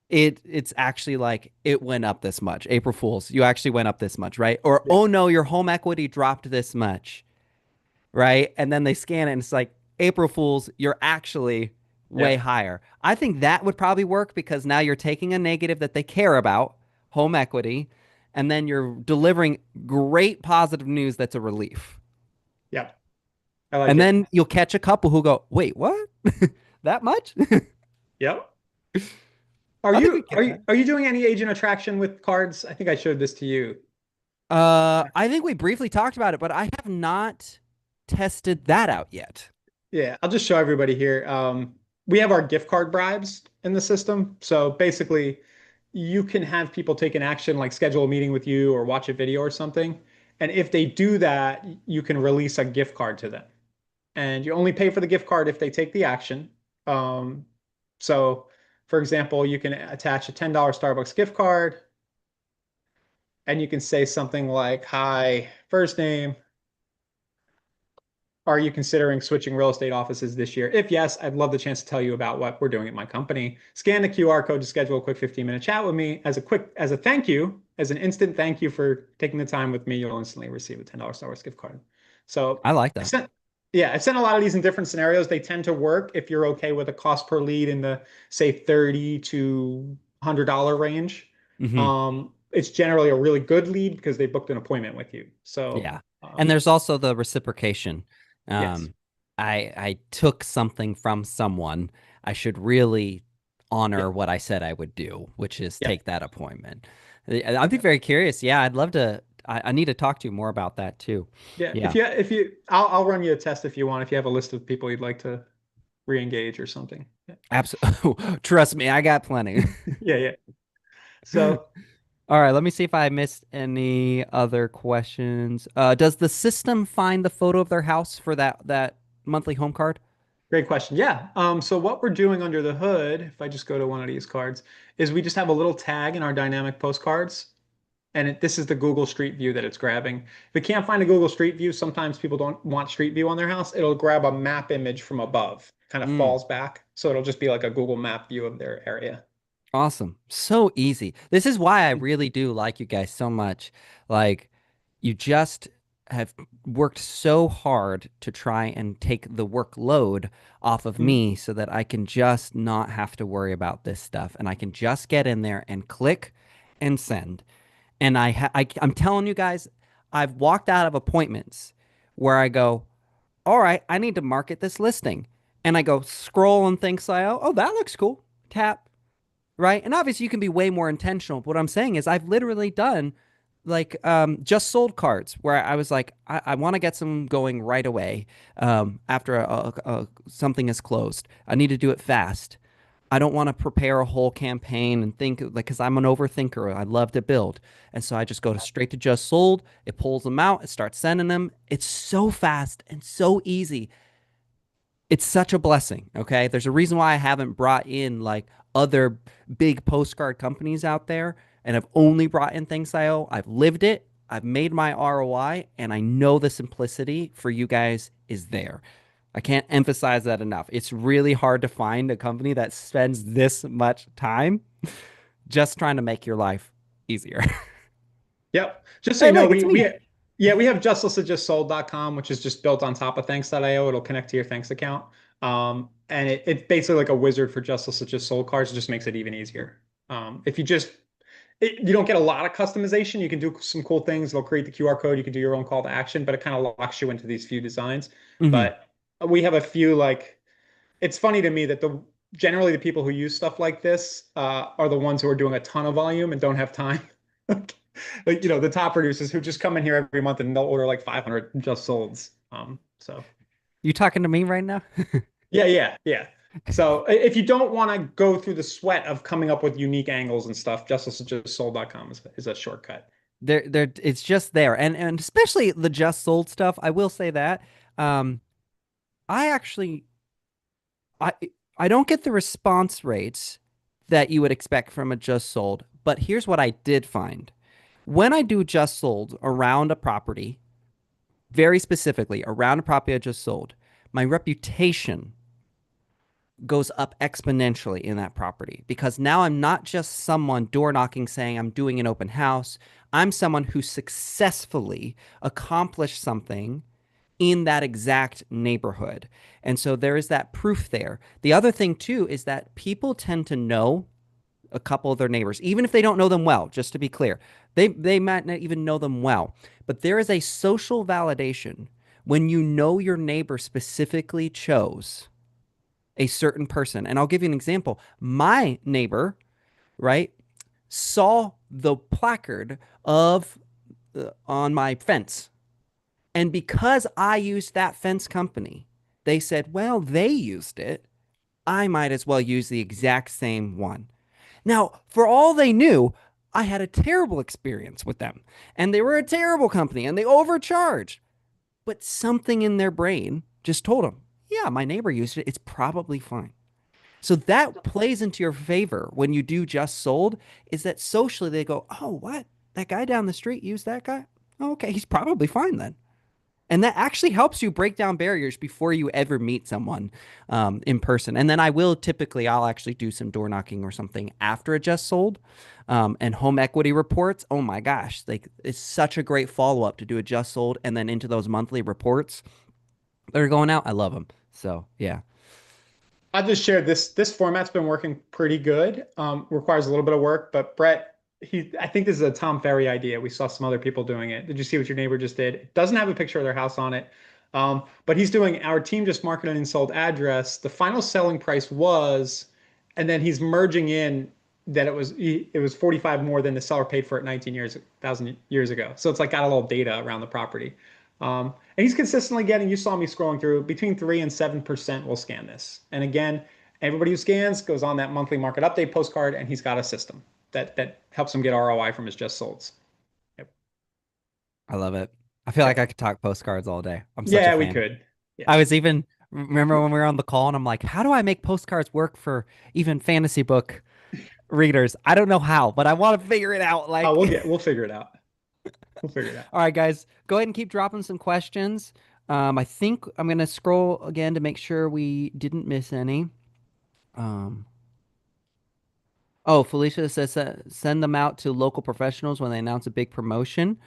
it's actually like it went up this much. April Fools, you actually went up this much, right? Or Yeah. oh no, your home equity dropped this much, right? And then they scan it and it's like April Fools, you're actually way Yeah. higher. I think that would probably work because now you're taking a negative that they care about, home equity, and then you're delivering great positive news that's a relief. Yeah. I like And it. then you'll catch a couple who go, "Wait, what? That much?" Yep. Are I think you we are get you that. are you doing any agent attraction with cards? I think I showed this to you. I think we briefly talked about it, but I have not tested that out yet. Yeah, I'll just show everybody here. We have our gift card bribes in the system. So basically, you can have people take an action like schedule a meeting with you or watch a video or something. And if they do that, you can release a gift card to them. And you only pay for the gift card if they take the action. Um, so, for example, you can attach a $10 Starbucks gift card and you can say something like, hi, first name, are you considering switching real estate offices this year? If yes, I'd love the chance to tell you about what we're doing at my company. Scan the QR code to schedule a quick 15-minute chat with me as a thank you, as an instant thank you for taking the time with me. You'll instantly receive a $10 Starbucks gift card. So I like I've that. sent, yeah, I've sent a lot of these in different scenarios. They tend to work if you're okay with a cost per lead in the say 30 to $100 range. Hmm. It's generally a really good lead because they booked an appointment with you. So Yeah. And there's also the reciprocation. yes, Um, I took something from someone. I should really yeah, honor what I said I would do, which is yeah. take that appointment. I'd be very curious. Yeah, I'd love to. I need to talk to you more about that too. Yeah, Yeah, I'll run you a test if you want. If you have a list of people you'd like to re-engage or something. Yeah, absolutely. Trust me, I got plenty. yeah, yeah. So All right, let me see if I missed any other questions. Does the system find the photo of their house for that monthly home card? great question. Yeah. So what we're doing under the hood, if I just go to one of these cards, is we just have a little tag in our dynamic postcards, and this is the Google Street View that it's grabbing. If it can't find a Google Street View, sometimes people don't want Street View on their house. It'll grab a map image from above, kind of Mm. falls back, so it'll just be like a Google Map view of their area. Awesome. So easy. This is why I really do like you guys so much. Like, you just have worked so hard to try and take the workload off of Mhm. me so that I can just not have to worry about this stuff and I can just get in there and click and send. And I'm telling you guys, I've walked out of appointments where I go, all right, I need to market this listing. And I go scroll and think, oh, that looks cool. Tap, right? And obviously you can be way more intentional. But what I'm saying is I've literally done like just sold cards where I was like, I want to get some going right away after something is closed. I need to do it fast. I don't want to prepare a whole campaign and think like because I'm an overthinker. I love to build. And so I just go to straight to just sold. It pulls them out. It starts sending them. It's so fast and so easy. It's such a blessing. Okay. There's a reason why I haven't brought in like other big postcard companies out there and I've only brought in things I owe. I've lived it. I've made my ROI and I know the simplicity for you guys is there. I can't emphasize that enough. It's really hard to find a company that spends this much time just trying to make your life easier. Yep. Just so Hey, you know, look, it's me. yeah, we have justlistadjustsold.com, which is just built on top of thanks.io. It'll connect to your thanks account. And it's basically like a wizard for just such as soul cards. It just makes it even easier. If you just you don't get a lot of customization. You can do some cool things. They'll create the QR code. You can do your own call to action, but it kind of locks you into these few designs. Hmm. But we have a few like it's funny to me that the generally the people who use stuff like this are the ones who are doing a ton of volume and don't have time. Like the top producers who just come in here every month and they'll order like 500 just solds. So You talking to me right now? yeah, yeah, yeah. So if you don't want to go through the sweat of coming up with unique angles and stuff, justsold.com is a shortcut. It's just there, and especially the just sold stuff. I will say that. Um, I actually, I I don't get the response rates that you would expect from a just sold, but here's what I did find. When I do just sold around a property, very specifically around a property I just sold, my reputation goes up exponentially in that property because now I'm not just someone door knocking saying I'm doing an open house. I'm someone who successfully accomplished something in that exact neighborhood. And so there is that proof there. The other thing, too, is that people tend to know a couple of their neighbors, even if they don't know them well, just to be clear. They might not even know them well. But there is a social validation when you know your neighbor specifically chose a certain person. And I'll give you an example. My neighbor, right, saw the placard of on my fence. And because I used that fence company, they said, well, they used it. I might as well use the exact same one. Now, for all they knew, I had a terrible experience with them. And they were a terrible company and they overcharged. But something in their brain just told them, yeah, my neighbor used it. It's probably fine. So that plays into your favor when you do just sold, is that socially they go, oh, what? That guy down the street used that guy? Oh, okay, he's probably fine then. And that actually helps you break down barriers before you ever meet someone in person. And then I'll actually do some door knocking or something after it just sold. And home equity reports, oh my gosh, like it's such a great follow up to do a just sold and then into those monthly reports that are going out. I love them. So yeah. I just shared this format's been working pretty good. Requires a little bit of work, but Brett, I think this is a Tom Ferry idea. We saw some other people doing it. Did you see what your neighbor just did? It doesn't have a picture of their house on it. But he's doing our team just marketed and sold address. The final selling price was, and then he's merging in that it was 45 more than the seller paid for it 19 years, 1,000 years ago. So it's like got a little data around the property. And he's consistently getting, you saw me scrolling through, between 3 and 7% will scan this. And again, everybody who scans goes on that monthly market update postcard, and he's got a system that helps him get ROI from his just solds. Yep. I love it. I feel like Yep. I could talk postcards all day. I'm such a Yeah, we fan. could. Yeah. I was even remember when we were on the call and I'm like, how do I make postcards work for even fantasy book readers? I don't know how, but I want to figure it out. Oh, Like, we'll figure it out. We'll figure it out. all right, guys, go ahead and keep dropping some questions. I think I'm gonna scroll again to make sure we didn't miss any. Um, oh, Felicia says send them out to local professionals when they announce a big promotion.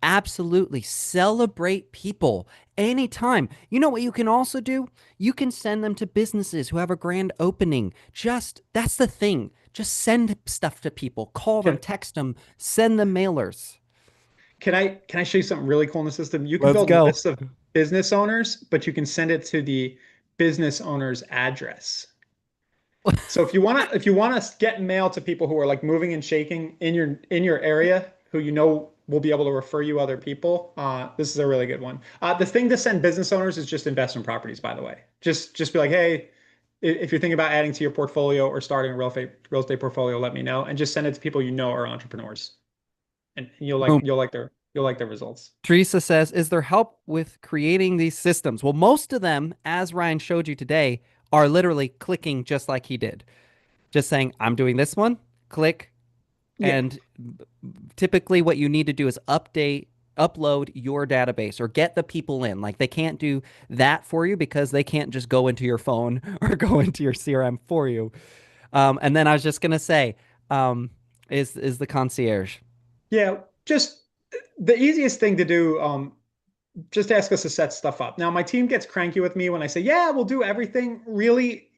Absolutely. Celebrate people anytime. You know what you can also do? You can send them to businesses who have a grand opening. Just that's the thing. Just send stuff to people. Call them, Can text them, send them mailers. can I show you something really cool in the system? You can Let's build go. lists of business owners, but you can send it to the business owner's address. So if you want to get mail to people who are like moving and shaking in your area, who you know will be able to refer you other people, this is a really good one. The thing to send business owners is just investment properties, by the way. Just be like, hey, if you're thinking about adding to your portfolio or starting a real estate portfolio, let me know, and just send it to people you know are entrepreneurs, and Boom. you'll like the results. Teresa says, is there help with creating these systems? Well, most of them, as Ryan showed you today, are literally clicking just like he did. Just saying, I'm doing this one, click, Yeah. and typically what you need to do is upload your database or get the people in. Like they can't do that for you because they can't just go into your phone or go into your CRM for you. And then I was just gonna say, um, is the concierge. Yeah, just the easiest thing to do. just ask us to set stuff up. Now, my team gets cranky with me when I say, yeah, we'll do everything. Really,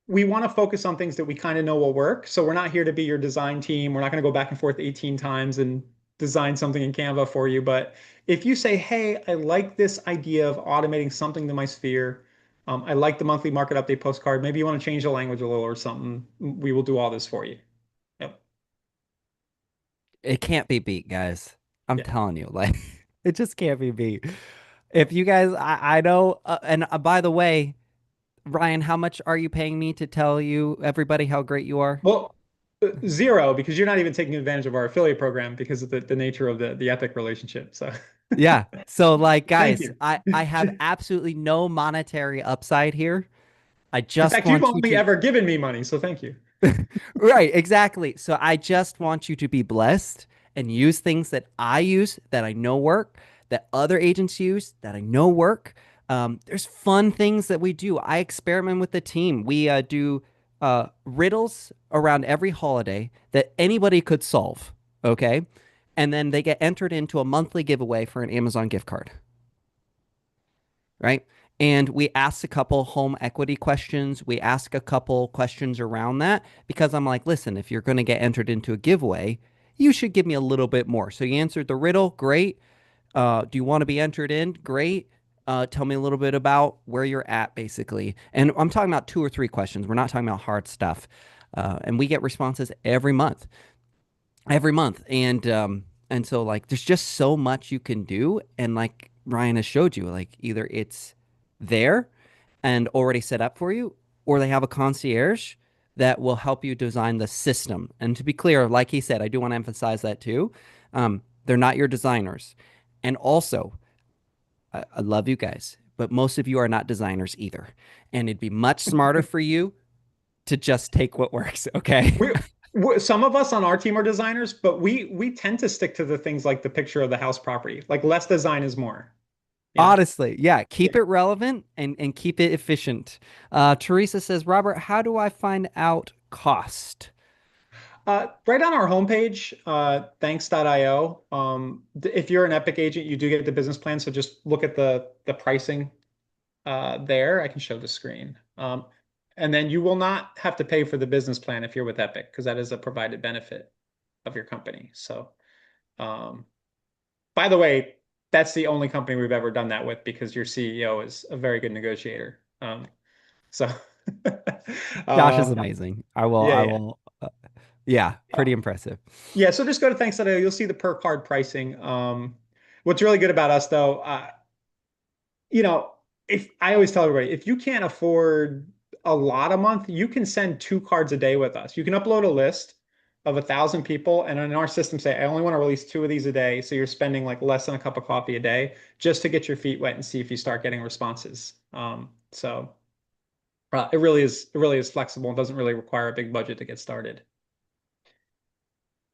we want to focus on things that we kind of know will work. So we're not here to be your design team. We're not going to go back and forth 18 times and design something in Canva for you. But if you say, hey, I like this idea of automating something to my sphere. I like the monthly market update postcard. Maybe you want to change the language a little or something. We will do all this for you. Yep. It can't be beat, guys. I'm Yeah. telling you, like it just can't be beat. If you guys, I know, and by the way, Ryan, how much are you paying me to tell you everybody how great you are? Well, zero, because you're not even taking advantage of our affiliate program because of the nature of the Epic relationship. So Yeah. So like thank guys, you. I have absolutely no monetary upside here. I In just fact, you've want you only to ever given me money, so thank you. Right, exactly. So I just want you to be blessed and use things that I use that I know work, that other agents use that I know work. There's fun things that we do. I experiment with the team. We do riddles around every holiday that anybody could solve. Okay. And then they get entered into a monthly giveaway for an Amazon gift card, right? And we ask a couple home equity questions. We ask a couple questions around that because I'm like, listen, if you're going to get entered into a giveaway, you should give me a little bit more. So you answered the riddle, great. Do you want to be entered in? Great. Tell me a little bit about where you're at, basically. And I'm talking about 2 or 3 questions. We're not talking about hard stuff. And we get responses every month, and so like there's just so much you can do, and like Ryan has showed you, like either it's there and already set up for you, or they have a concierge that will help you design the system. And to be clear, like he said, I do want to emphasize that too. They're not your designers, and also I love you guys, but most of you are not designers either, and it'd be much smarter for you to just take what works. Okay. Some of us on our team are designers, but we tend to stick to the things like the picture of the house property. Like less design is more. Yeah. Honestly, yeah, Yeah. keep it relevant and keep it efficient. Teresa says, Robert, how do I find out cost? Right on our homepage, thanks.io. If you're an Epic agent, you do get the business plan. So just look at the pricing there. I can show the screen. And then you will not have to pay for the business plan if you're with Epic, because that is a provided benefit of your company. So, um, by the way, that's the only company we've ever done that with because your CEO is a very good negotiator. So, Josh is um, amazing. yeah, I yeah. will, yeah, Uh, pretty impressive. Yeah, so just go to thanks.io. You'll see the per card pricing. What's really good about us, though, you know, if I always tell everybody, if you can't afford a lot a month, you can send 2 cards a day with us. You can upload a list of 1,000 people, and in our system, say, I only want to release 2 of these a day. So you're spending like less than a cup of coffee a day just to get your feet wet and see if you start getting responses. It really is flexible and doesn't really require a big budget to get started.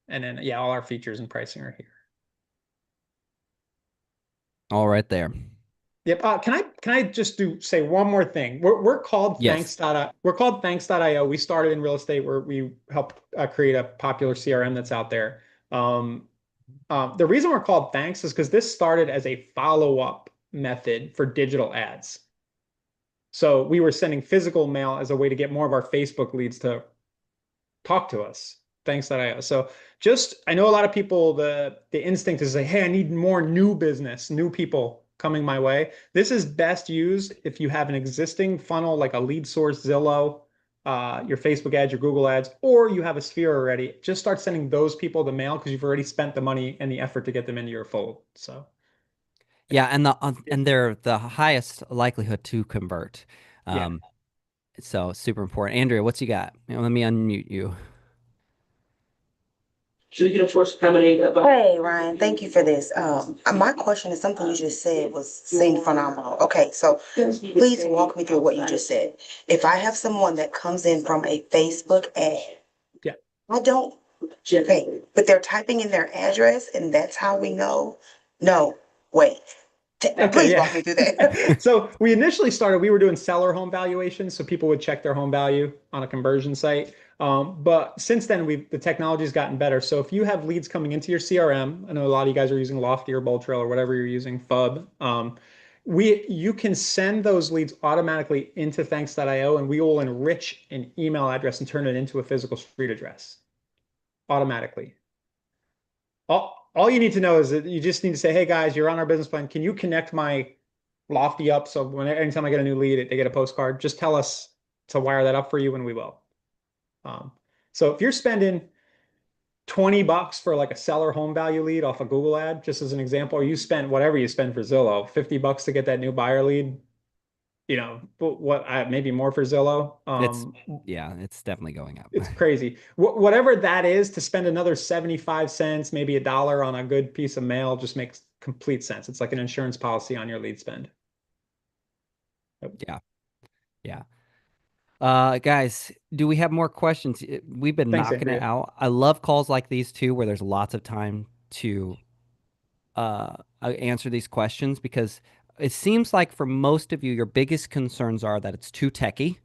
And then, yeah, all our features and pricing are here. All right there. Yep. Can I just say one more thing? We're called Yes. thanks.io. We started in real estate where we help create a popular CRM that's out there. Um, the reason we're called Thanks is because this started as a follow-up method for digital ads. So we were sending physical mail as a way to get more of our Facebook leads to talk to us. Thanks.io. So just I know a lot of people the instinct is say, hey, I need more new business, new people coming my way. This is best used if you have an existing funnel like a lead source, Zillow, your Facebook ads, your Google ads, or you have a sphere already. Just start sending those people the mail because you've already spent the money and the effort to get them into your fold. So Yeah, and they're the highest likelihood to convert. yeah. Um, so super important. Andrea, what's you got? Let me unmute you. So you can enforce accommodate about. Hey, Ryan, thank you for this. My question is something you just said seemed phenomenal. Okay, so please walk me through what you just said. If I have someone that comes in from a Facebook ad, Yeah. I don't, okay, but they're typing in their address and that's how we know. No, wait. Okay, Please walk yeah. me through that. So we initially started, we were doing seller home valuations, so people would check their home value on a conversion site. But since then, the technology's gotten better. So if you have leads coming into your CRM, I know a lot of you guys are using Lofty or Bold or whatever you're using, FUB. You can send those leads automatically into thanks.io, and we will enrich an email address and turn it into a physical street address automatically. All you need to know is that you just need to say, hey guys, you're on our business plan. Can you connect my Lofty up so anytime I get a new lead, they get a postcard? Just tell us to wire that up for you and we will. Um, so if you're spending $20 for like a seller home value lead off a Google ad, just as an example, or you spent whatever you spend for Zillow, $50 to get that new buyer lead, maybe more for Zillow. It's yeah, it's definitely going up. It's crazy. Whatever that is, to spend another 75 cents, maybe $1 on a good piece of mail just makes complete sense. It's like an insurance policy on your lead spend. Yeah. Yeah. Guys, do we have more questions? We've been Thanks, knocking it Andrea. out. I love calls like these too, where there's lots of time to answer these questions because it seems like for most of you, your biggest concerns are that it's too techy.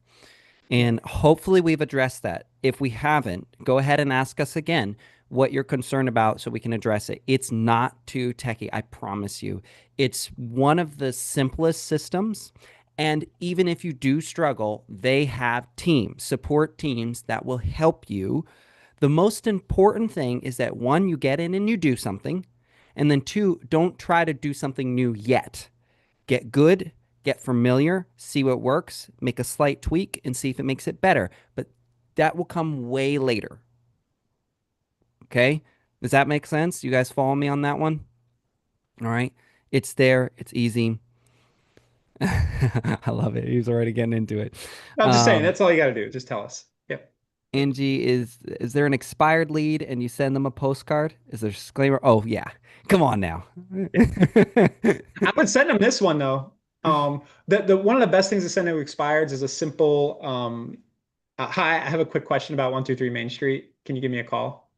Yeah. And hopefully we've addressed that. If we haven't, go ahead and ask us again what you're concerned about so we can address it. It's not too techy, I promise you. It's one of the simplest systems. And even if you do struggle, they have teams, support teams that will help you. The most important thing is that one, you get in and you do something. And then two, don't try to do something new yet. Get good, get familiar, see what works, make a slight tweak, and see if it makes it better. But that will come way later. Okay? Does that make sense? You guys follow me on that one? All right. It's there, it's easy. I love it. He's already getting into it. I'm just saying, Um, that's all you got to do. Just tell us. Yep. Angie, is there an expired lead and you send them a postcard? Is there a disclaimer? Oh yeah. Come on now. I would send them this one though. The one of the best things to send to expireds is a simple hi, I have a quick question about 123 Main Street. Can you give me a call?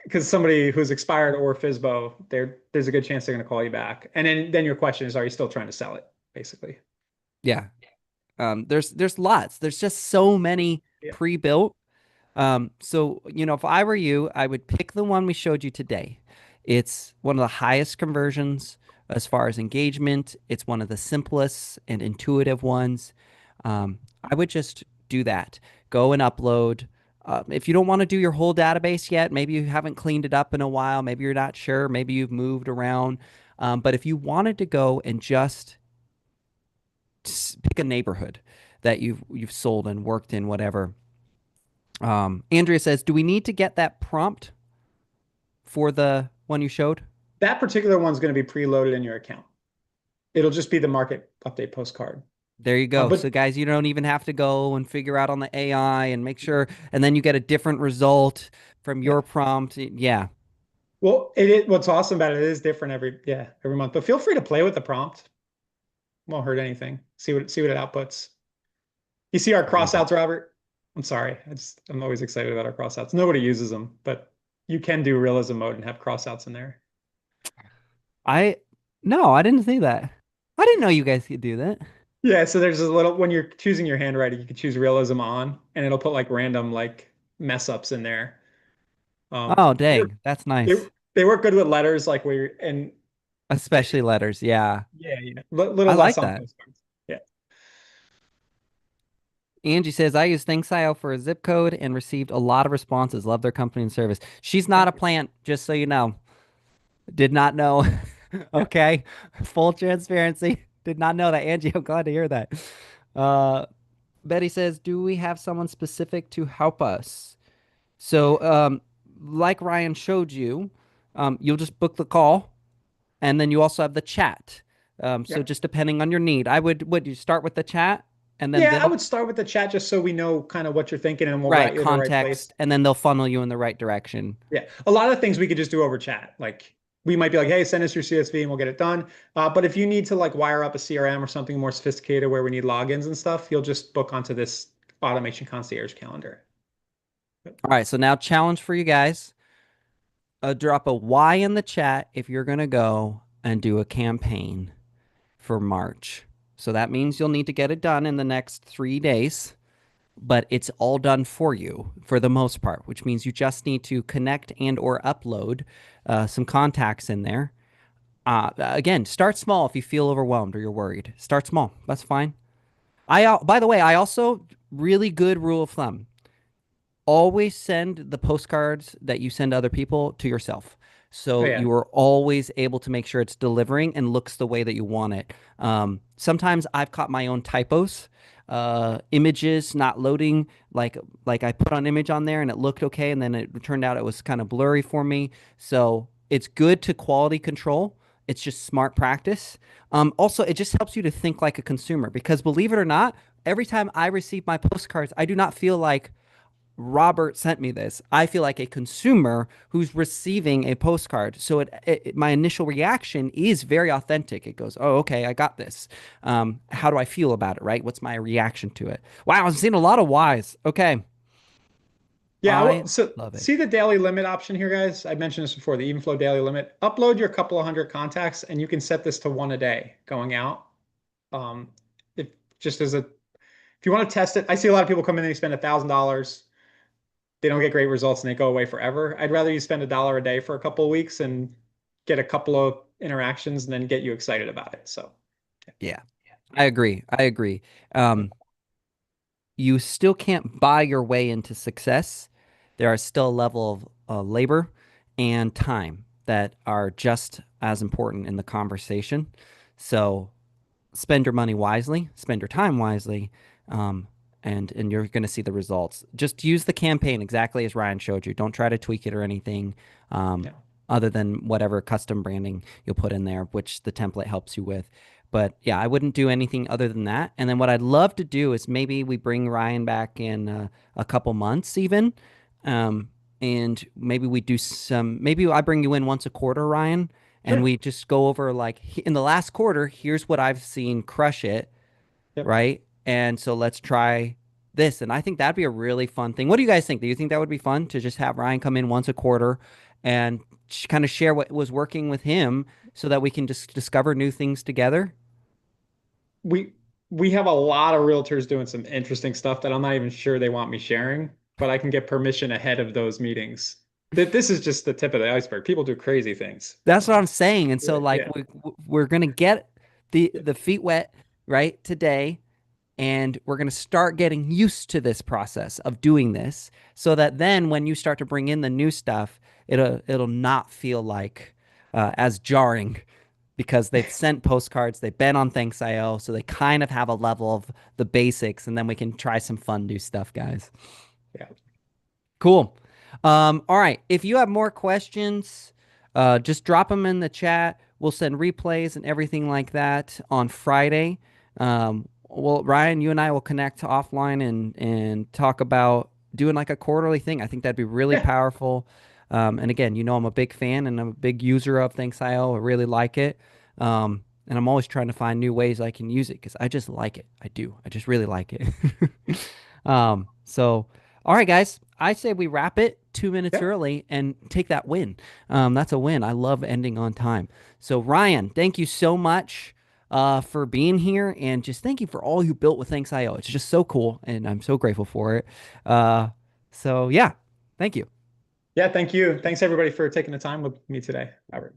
Because somebody who's expired or FISBO, there's a good chance they're going to call you back. And then your question is, are you still trying to sell it? Basically. Yeah. There's lots. There's just so many Yeah. pre-built. So if I were you, I would pick the one we showed you today. It's one of the highest conversions as far as engagement. It's one of the simplest and intuitive ones. I would just do that. Go and upload. If you don't want to do your whole database yet, maybe you haven't cleaned it up in a while, maybe you're not sure, maybe you've moved around. But if you wanted to go and just pick a neighborhood that you've sold and worked in, whatever. Andrea says, do we need to get that prompt for the one you showed? That particular one's going to be preloaded in your account. It'll just be the market update postcard. There you go. So But guys, you don't even have to go and figure out on the AI and make sure, and then you get a different result from yeah. your prompt. Yeah. Well, what's awesome about it is different every month. But feel free to play with the prompt. Won't hurt anything. See what it outputs. You see our I love it. crossouts, Robert? I'm sorry. I'm always excited about our crossouts. Nobody uses them, but you can do realism mode and have crossouts in there. I no, I didn't see that. I didn't know you guys could do that. Yeah, so there's a little when you're choosing your handwriting, you can choose realism on, and it'll put like random like mess ups in there. Oh, They, dang. That's they, nice. they work good with letters, like where and Especially letters. Yeah. yeah, I little less like on that. postcards. Yeah. Angie says, I use ThanksIO for a zip code and received a lot of responses. Love their company and service. She's not a plant, just so you know. Did not know. Yeah. Okay. Full transparency. Did not know that. Angie, I'm glad to hear that. Uh, Betty says, do we have someone specific to help us? So, like Ryan showed you, you'll just book the call and then you also have the chat. So Yeah. just depending on your need, would you start with the chat and then Yeah, I they'll would start with the chat just so we know kind of what you're thinking and we'll right route you to the right place. context and then they'll funnel you in the right direction. Yeah. A lot of things we could just do over chat. Like we might be like, hey, send us your CSV and we'll get it done. But if you need to like wire up a CRM or something more sophisticated where we need logins and stuff, you'll just book onto this automation concierge calendar. All right, so now challenge for you guys. Drop a Y in the chat if you're gonna go and do a campaign for March. So that means you'll need to get it done in the next 3 days, but it's all done for you for the most part, which means you just need to connect and or upload some contacts in there. Again, start small if you feel overwhelmed or you're worried. Start small. That's fine. By the way, I also really good rule of thumb. Always send the postcards that you send to other people to yourself. Oh So yeah. you are always able to make sure it's delivering and looks the way that you want it. Sometimes I've caught my own typos, images not loading. Like I put an image on there and it looked okay, and then it turned out it was kind of blurry for me. So it's good to quality control. It's just smart practice. Also, it just helps you to think like a consumer because believe it or not, every time I receive my postcards, I do not feel like Robert sent me this. I feel like a consumer who's receiving a postcard. So my initial reaction is very authentic. It goes, "Oh, okay, I got this. How do I feel about it? Right? What's my reaction to it?" Wow, I'm seeing a lot of whys. Okay, Yeah, I so love it. see the daily limit option here, guys. I mentioned this before, the even flow daily limit. Upload your couple of hundred contacts and you can set this to one a day going out. Um, if just as a if you want to test it, I see a lot of people come in and they spend $1,000. They don't get great results and they go away forever. I'd rather you spend $1 a day for a couple of weeks and get a couple of interactions and then get you excited about it. So Yeah, I agree. I agree. Um, you still can't buy your way into success. There are still a level of labor and time that are just as important in the conversation. So spend your money wisely, spend your time wisely, um, and you're going to see the results. Just use the campaign exactly as Ryan showed you. Don't try to tweak it or anything um, yeah. other than whatever custom branding you'll put in there, which the template helps you with. But yeah, I wouldn't do anything other than that. And then what I'd love to do is maybe we bring Ryan back in a couple months even. Um, and maybe we do some, maybe I bring you in once a quarter, Ryan, and Sure. we just go over like in the last quarter, here's what I've seen crush it, Yep. right? And so let's try this. And I think that'd be a really fun thing. What do you guys think? Do you think that would be fun to just have Ryan come in once a quarter and kind of share what was working with him so that we can just discover new things together? We we have a lot of realtors doing some interesting stuff that I'm not even sure they want me sharing, but I can get permission ahead of those meetings. That this is just the tip of the iceberg. People do crazy things. That's what I'm saying. And so Yeah, like yeah. we're gonna get the feet wet right today, and we're going to start getting used to this process of doing this so that then when you start to bring in the new stuff, it'll not feel like as jarring because they've sent postcards, they've been on Thanks.io, so they kind of have a level of the basics, and then we can try some fun new stuff, guys. Yeah. Cool. All right. If you have more questions, just drop them in the chat. We'll send replays and everything like that on Friday. Well, Ryan, you and I will connect offline and talk about doing like a quarterly thing. I think that'd be really Yeah. powerful. And again, you know, I'm a big fan and I'm a big user of Thanks.io. I really like it. And I'm always trying to find new ways I can use it because I just like it. I do. I just really like it. So all right, guys. I say we wrap it 2 minutes Yeah. early and take that win. That's a win. I love ending on time. So, Ryan, thank you so much for being here. And just thank you for all you built with Thanks.io. It's just so cool. And I'm so grateful for it. Uh, so, yeah, thank you. Yeah, thank you. Thanks everybody for taking the time with me today, Robert.